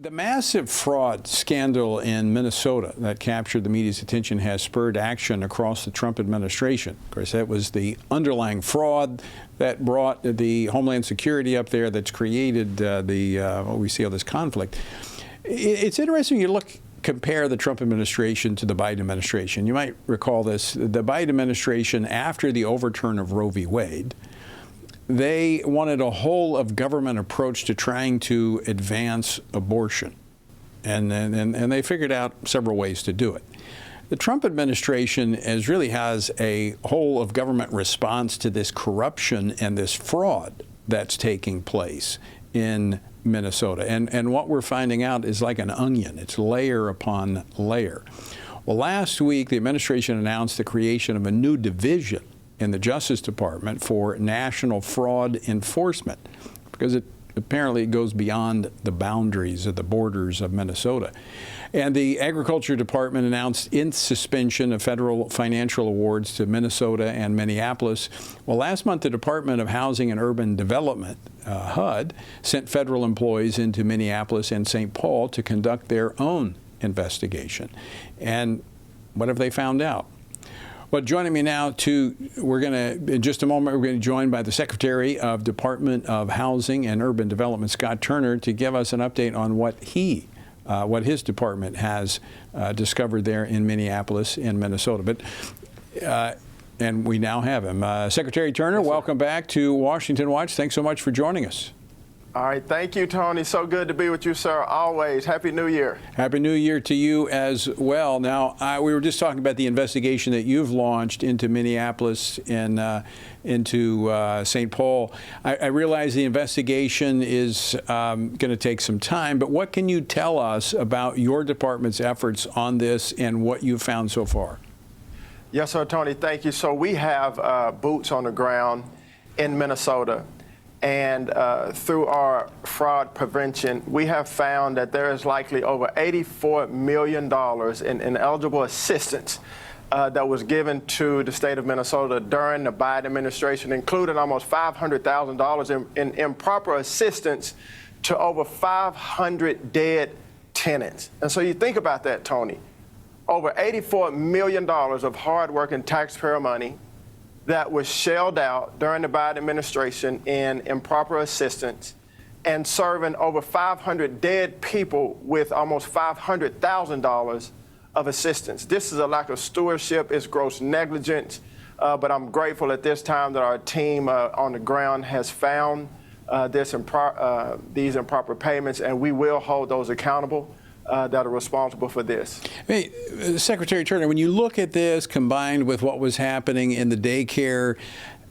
The massive fraud scandal in Minnesota that captured the media's attention has spurred action across the Trump administration. Of course, that was the underlying fraud that brought the Homeland Security up there that's created what we see all this conflict. It's interesting you compare the Trump administration to the Biden administration. You might recall this. The Biden administration, after the overturn of Roe v. Wade, they wanted a whole of government approach to trying to advance abortion. And they figured out several ways to do it. The Trump administration really has a whole of government response to this corruption and this fraud that's taking place in Minnesota. And what we're finding out is like an onion. It's layer upon layer. Well, last week, the administration announced the creation of a new division in the Justice Department for national fraud enforcement, because it apparently goes beyond the boundaries of the borders of Minnesota. And the Agriculture Department announced its suspension of federal financial awards to Minnesota and Minneapolis. Well, last month, the Department of Housing and Urban Development, HUD, sent federal employees into Minneapolis and St. Paul to conduct their own investigation. And what have they found out? Well, joining me now, in just a moment, we're going to be joined by the Secretary of Department of Housing and Urban Development, Scott Turner, to give us an update on what his department has discovered there in Minneapolis and Minnesota. And we now have him. Secretary Turner, welcome back to Washington Watch. Thanks so much for joining us. All right. Thank you, Tony. So good to be with you, sir. Always. Happy New Year. Happy New Year to you as well. Now, we were just talking about the investigation that you've launched into Minneapolis and into St. Paul. I realize the investigation is going to take some time, but what can you tell us about your department's efforts on this and what you've found so far? Yes, sir, Tony. Thank you. So we have boots on the ground in Minnesota. And through our fraud prevention, we have found that there is likely over $84 million in eligible assistance that was given to the state of Minnesota during the Biden administration, including almost $500,000 in improper assistance to over 500 dead tenants. And so you think about that, Tony, over $84 million of hardworking taxpayer money that was shelled out during the Biden administration in improper assistance and serving over 500 dead people with almost $500,000 of assistance. This is a lack of stewardship. It's gross negligence. But I'm grateful at this time that our team on the ground has found these improper payments, and we will hold those accountable that are responsible for this. Hey, Secretary Turner, when you look at this combined with what was happening in the daycare,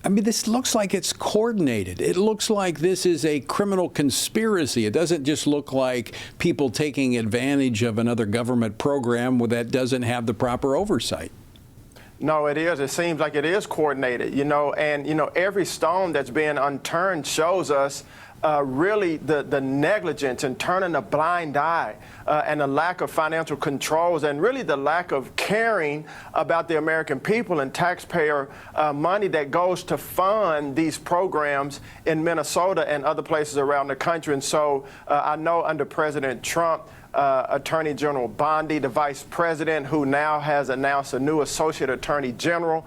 I mean, this looks like it's coordinated. It looks like this is a criminal conspiracy. It doesn't just look like people taking advantage of another government program that doesn't have the proper oversight. No, it is. It seems like it is coordinated, and every stone that's being unturned shows us really the negligence and turning a blind eye and the lack of financial controls and really the lack of caring about the American people and taxpayer money that goes to fund these programs in Minnesota and other places around the country. And so I know under President Trump, Attorney General Bondi, the vice president, who now has announced a new associate attorney general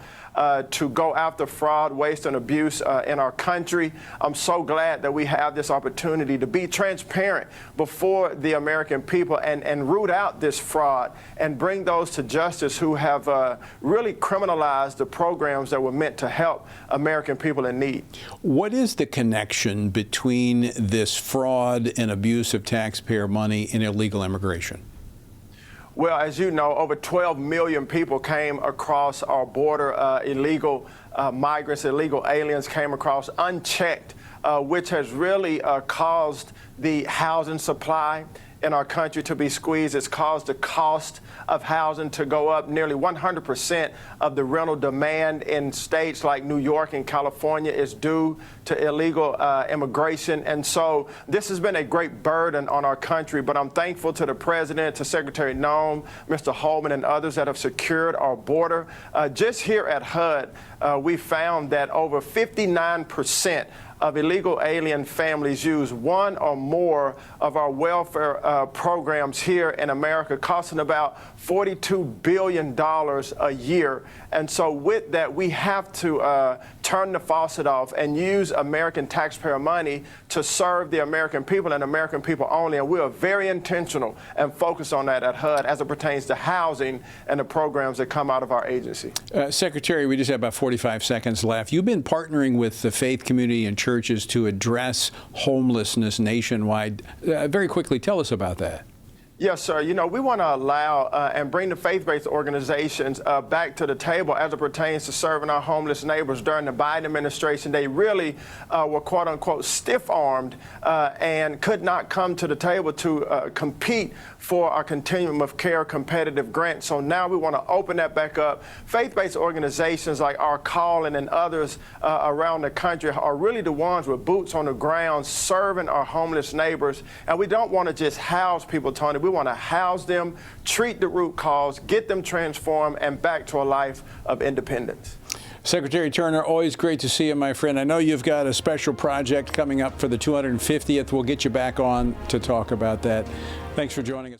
to go after fraud, waste, and abuse in our country. I'm so glad that we have this opportunity to be transparent before the American people and root out this fraud and bring those to justice who have really criminalized the programs that were meant to help American people in need. What is the connection between this fraud and abuse of taxpayer money and illegal immigration? Well, as you know, over 12 million people came across our border. Illegal migrants, illegal aliens came across unchecked, which has really caused the housing supply in our country to be squeezed. It's caused the cost of housing to go up. Nearly 100% of the rental demand in states like New York and California is due to illegal immigration. And so this has been a great burden on our country, but I'm thankful to the President, to Secretary Noem, Mr. Holman, and others that have secured our border. Just here at HUD, we found that over 59% of illegal alien families use one or more of our welfare programs here in America, costing about $42 billion a year. And so with that, we have to turn the faucet off and use American taxpayer money to serve the American people and American people only. And we are very intentional and focused on that at HUD as it pertains to housing and the programs that come out of our agency. Secretary, we just have about 45 seconds left. You've been partnering with the faith community and churches to address homelessness nationwide. Very quickly, tell us about that. Yes, sir. You know, we want to allow and bring the faith-based organizations back to the table as it pertains to serving our homeless neighbors. During the Biden administration, they really were, quote unquote, stiff-armed and could not come to the table to compete for our Continuum of Care competitive grant. So now we want to open that back up. Faith-based organizations like Our Calling and others around the country are really the ones with boots on the ground serving our homeless neighbors. And we don't want to just house people, Tony. We want to house them, treat the root cause, get them transformed, and back to a life of independence. Secretary Turner, always great to see you, my friend. I know you've got a special project coming up for the 250th. We'll get you back on to talk about that. Thanks for joining us.